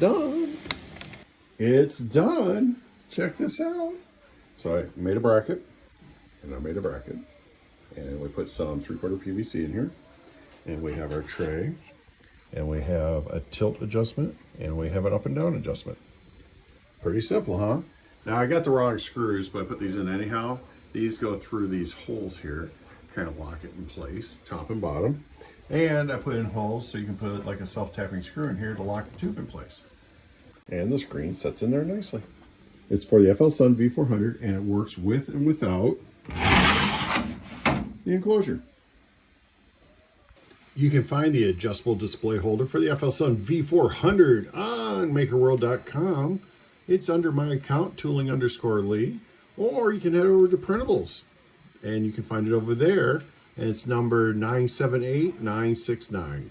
done. It's done. Check this out. So I made a bracket, and I made a bracket, and we put some 3/4 PVC in here, and we have our tray, and we have a tilt adjustment, and we have an up and down adjustment. Pretty simple, huh? Now I got the wrong screws, but I put these in anyhow. These go through these holes here, kind of lock it in place, top and bottom. And I put in holes so you can put like a self-tapping screw in here to lock the tube in place. And the screen sits in there nicely. It's for the FLSun V400, and it works with and without the enclosure. You can find the adjustable display holder for the FLSun V400 on makerworld.com. It's under my account, tooling_Lee, or you can head over to Printables, and you can find it over there, and it's number 978969.